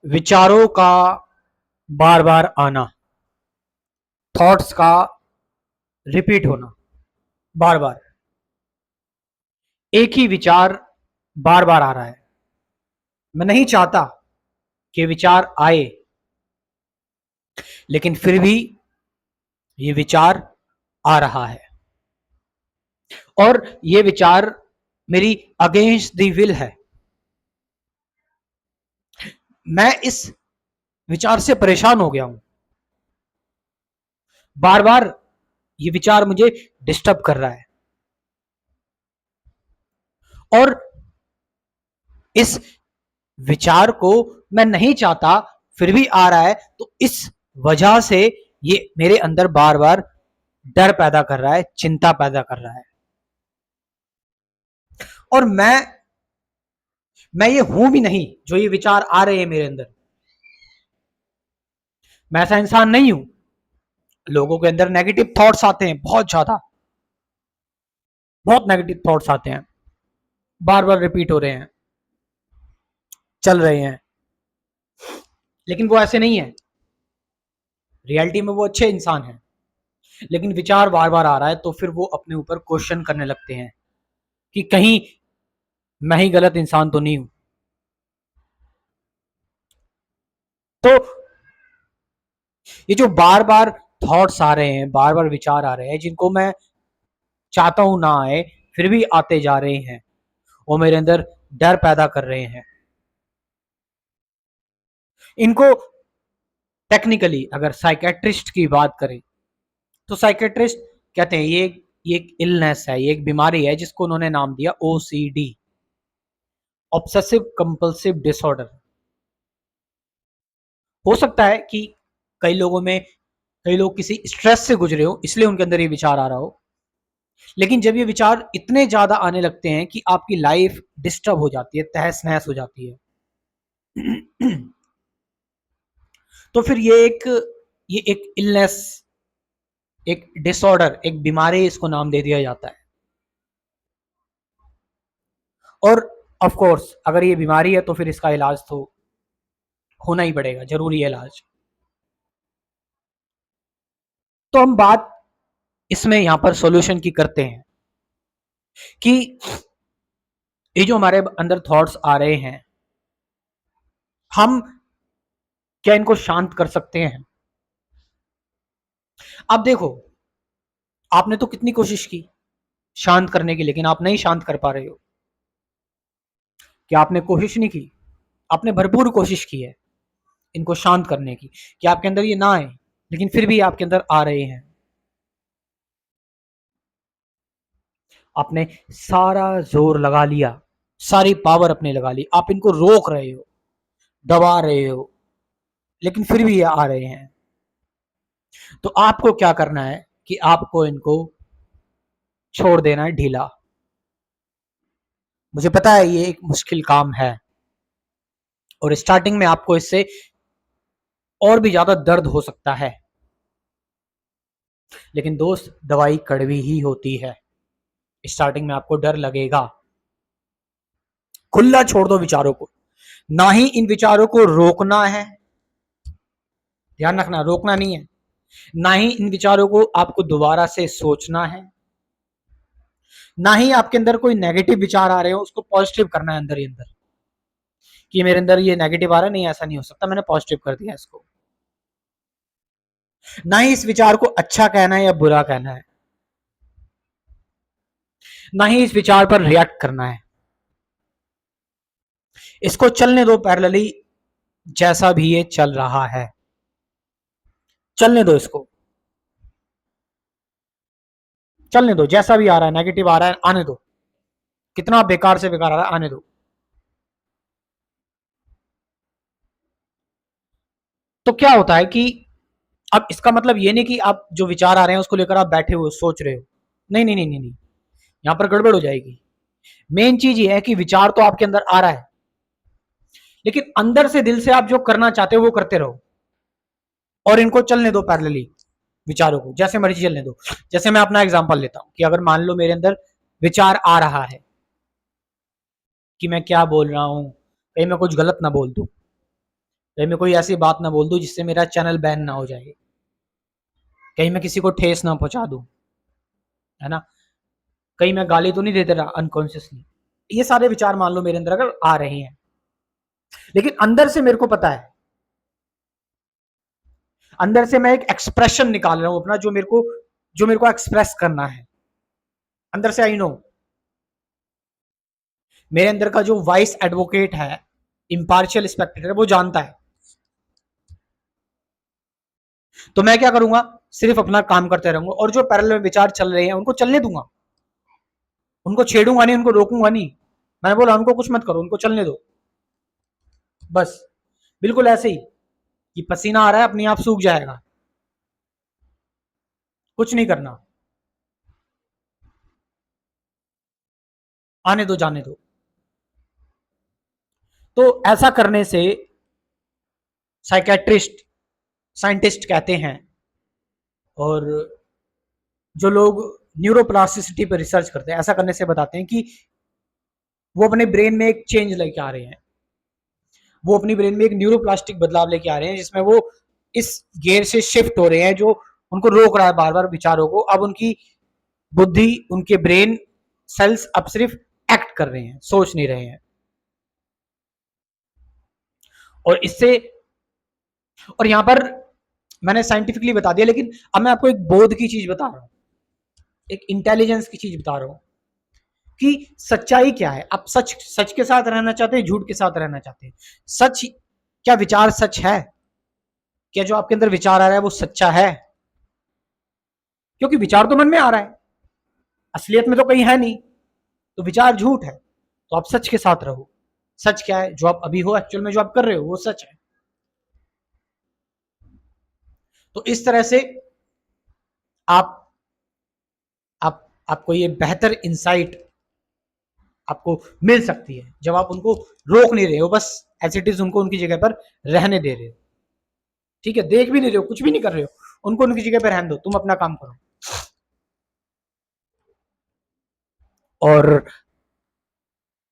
विचारों का बार बार आना, थॉट्स का रिपीट होना, बार बार एक ही विचार बार बार आ रहा है। मैं नहीं चाहता कि विचार आए, लेकिन फिर भी ये विचार आ रहा है और ये विचार मेरी अगेंस्ट द विल है। मैं इस विचार से परेशान हो गया हूं। बार बार ये विचार मुझे डिस्टर्ब कर रहा है और इस विचार को मैं नहीं चाहता, फिर भी आ रहा है। तो इस वजह से ये मेरे अंदर बार बार डर पैदा कर रहा है, चिंता पैदा कर रहा है। और मैं ये हूं भी नहीं जो ये विचार आ रहे हैं मेरे अंदर। मैं ऐसा इंसान नहीं हूं। लोगों के अंदर नेगेटिव थॉट्स आते हैं, बहुत ज्यादा, बहुत नेगेटिव थॉट्स आते हैं, बार बार रिपीट हो रहे हैं, चल रहे हैं, लेकिन वो ऐसे नहीं है। रियलिटी में वो अच्छे इंसान हैं, लेकिन विचार बार बार आ रहा है तो फिर वो अपने ऊपर क्वेश्चन करने लगते हैं कि कहीं मैं ही गलत इंसान तो नहीं हूं। तो ये जो बार बार थॉट्स आ रहे हैं, बार बार विचार आ रहे हैं, जिनको मैं चाहता हूं ना आए, फिर भी आते जा रहे हैं, वो मेरे अंदर डर पैदा कर रहे हैं। इनको टेक्निकली अगर साइकेट्रिस्ट की बात करें तो साइकेट्रिस्ट कहते हैं ये एक इलनेस है, ये एक बीमारी है जिसको उन्होंने नाम दिया ओसीडी, ऑब्सेसिव कंपल्सिव डिसऑर्डर। हो सकता है कि कई लोग किसी स्ट्रेस से गुजरे हो, इसलिए उनके अंदर ये विचार आ रहा हो। लेकिन जब ये विचार इतने ज्यादा आने लगते हैं कि आपकी लाइफ डिस्टर्ब हो जाती है, तहस नहस हो जाती है, तो फिर ये एक इलनेस, एक डिसऑर्डर, एक बीमारी इसको नाम दे दिया जाता है। और ऑफ कोर्स अगर ये बीमारी है तो फिर इसका इलाज तो होना ही पड़ेगा, जरूरी है इलाज। तो हम बात इसमें यहां पर सॉल्यूशन की करते हैं कि ये जो हमारे अंदर थॉट्स आ रहे हैं, हम क्या इनको शांत कर सकते हैं? अब देखो, आपने तो कितनी कोशिश की शांत करने की, लेकिन आप नहीं शांत कर पा रहे हो। क्या आपने कोशिश नहीं की? आपने भरपूर कोशिश की है इनको शांत करने की कि आपके अंदर ये ना आए, लेकिन फिर भी आपके अंदर आ रहे हैं। आपने सारा जोर लगा लिया, सारी पावर अपने लगा ली, आप इनको रोक रहे हो, दबा रहे हो, लेकिन फिर भी ये आ रहे हैं। तो आपको क्या करना है कि आपको इनको छोड़ देना है ढीला। मुझे पता है ये एक मुश्किल काम है और स्टार्टिंग में आपको इससे और भी ज्यादा दर्द हो सकता है, लेकिन दोस्त दवाई कड़वी ही होती है। स्टार्टिंग में आपको डर लगेगा। खुला छोड़ दो विचारों को, ना ही इन विचारों को रोकना है, ध्यान रखना, रोकना नहीं है। ना ही इन विचारों को आपको दोबारा से सोचना है, ना ही आपके अंदर कोई नेगेटिव विचार आ रहे हो उसको पॉजिटिव करना है अंदर ही अंदर कि मेरे अंदर ये नेगेटिव आ रहा है, नहीं ऐसा नहीं हो सकता, मैंने पॉजिटिव कर दिया इसको। ना ही इस विचार को अच्छा कहना है या बुरा कहना है, ना ही इस विचार पर रिएक्ट करना है। इसको चलने दो पैरेलली, जैसा भी ये चल रहा है चलने दो, इसको चलने दो। जैसा भी आ रहा है, नेगेटिव आ रहा है, आने दो। कितना बेकार से बेकार आ रहा है, आने दो। तो क्या होता है कि अब इसका मतलब ये नहीं कि आप जो विचार आ रहे हैं उसको लेकर आप बैठे हुए सोच रहे हो। नहीं नहीं नहीं नहीं नहीं, यहां पर गड़बड़ हो जाएगी। मेन चीज ये है कि विचार तो आपके अंदर आ रहा है, लेकिन अंदर से, दिल से आप जो करना चाहते हो वो करते रहो और इनको चलने दो पैरेलली। विचारों को जैसे मर्जी चलने दो। जैसे मैं अपना एग्जांपल लेता हूं कि अगर मान लो मेरे अंदर विचार आ रहा है कि मैं क्या बोल रहा हूं, कहीं मैं कुछ गलत ना बोल दूं, कहीं मैं कोई ऐसी बात ना बोल दूं जिससे मेरा चैनल बैन ना हो जाए, कहीं मैं किसी को ठेस ना पहुंचा दूं, है ना, कहीं मैं गाली तो नहीं देते रहा अनकॉन्शियसली। ये सारे विचार मान लो मेरे अंदर अगर आ रहे हैं, लेकिन अंदर से मेरे को पता है, अंदर से मैं एक एक्सप्रेशन निकाल रहा हूं अपना, जो मेरे को एक्सप्रेस करना है अंदर से। आई नो मेरे अंदर का जो वाइस एडवोकेट है, इंपार्शियल स्पेक्टेटर, वो जानता है। तो मैं क्या करूंगा, सिर्फ अपना काम करते रहूंगा, और जो पैरेलल में विचार चल रहे हैं उनको चलने दूंगा, उनको छेड़ूंगा नहीं, उनको रोकूंगा नहीं। मैंने बोला उनको कुछ मत करो, उनको चलने दो बस। बिल्कुल ऐसे ही कि पसीना आ रहा है अपने आप सूख जाएगा, कुछ नहीं करना, आने दो, जाने दो। तो ऐसा करने से साइकेट्रिस्ट, साइंटिस्ट कहते हैं, और जो लोग न्यूरोप्लास्टिसिटी पर रिसर्च करते हैं, ऐसा करने से बताते हैं कि वो अपने ब्रेन में एक चेंज लेके आ रहे हैं, वो अपनी ब्रेन में एक न्यूरोप्लास्टिक बदलाव लेके आ रहे हैं, जिसमें वो इस गेयर से शिफ्ट हो रहे हैं जो उनको रोक रहा है बार बार विचारों को। अब उनकी बुद्धि, उनके ब्रेन सेल्स अब सिर्फ एक्ट कर रहे हैं, सोच नहीं रहे हैं। और इससे, और यहां पर मैंने साइंटिफिकली बता दिया, लेकिन अब मैं आपको एक बोध की चीज बता रहा हूं, एक इंटेलिजेंस की चीज बता रहा हूं कि सच्चाई क्या है। आप सच सच के साथ रहना चाहते हैं, झूठ के साथ रहना चाहते हैं? सच, क्या विचार सच है? क्या जो आपके अंदर विचार आ रहा है वो सच्चा है? क्योंकि विचार तो मन में आ रहा है, असलियत में तो कहीं है नहीं, तो विचार झूठ है। तो आप सच के साथ रहो। सच क्या है? जो आप अभी हो, एक्चुअल में जो आप कर रहे हो वो सच है। तो इस तरह से आप आपको ये बेहतर इंसाइट आपको मिल सकती है जब आप उनको रोक नहीं रहे हो, बस एज इट इज उनको उनकी जगह पर रहने दे रहे हो। ठीक है, देख भी नहीं रहे हो, कुछ भी नहीं कर रहे हो, उनको उनकी जगह पर रहने दो, तुम अपना काम करो। और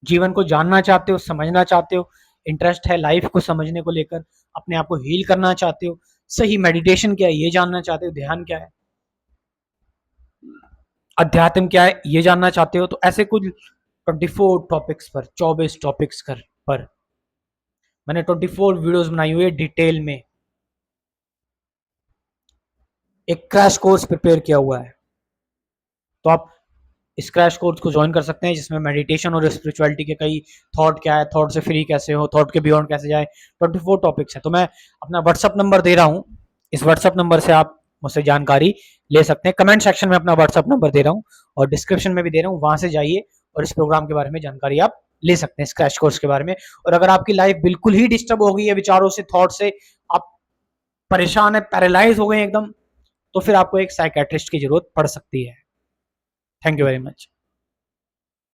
जीवन को जानना चाहते हो, समझना चाहते हो, इंटरेस्ट है लाइफ को समझने को लेकर, अपने आप को हील करना चाहते हो, सही मेडिटेशन क्या है ये जानना चाहते हो, ध्यान क्या है, अध्यात्म क्या है ये जानना चाहते हो, तो ऐसे कुछ 24 टॉपिक्स पर, 24 टॉपिक्स पर मैंने 24 वीडियोस बनाई हुई है डिटेल में, एक क्रैश कोर्स प्रिपेयर किया हुआ है। तो आप इस क्रैश कोर्स को ज्वाइन कर सकते हैं, जिसमें मेडिटेशन और स्पिरिचुअलिटी के कई, थॉट क्या है, थॉट से फ्री कैसे हो, थॉट के बियॉन्ड कैसे जाए, 24 टॉपिक्स है। तो मैं अपना व्हाट्सअप नंबर दे रहा हूँ, इस व्हाट्सअप नंबर से आप मुझसे जानकारी ले सकते हैं। कमेंट सेक्शन में अपना व्हाट्सअप नंबर दे रहा हूँ और डिस्क्रिप्शन में भी दे रहा हूँ, वहां से जाइए और इस प्रोग्राम के बारे में जानकारी आप ले सकते हैं, इस क्रैश कोर्स के बारे में। और अगर आपकी लाइफ बिल्कुल ही डिस्टर्ब हो गई है विचारों से, थॉट से, आप परेशान है, पैरालाइज हो गए एकदम, तो फिर आपको एक साइकेट्रिस्ट की जरूरत पड़ सकती है। Thank you very much.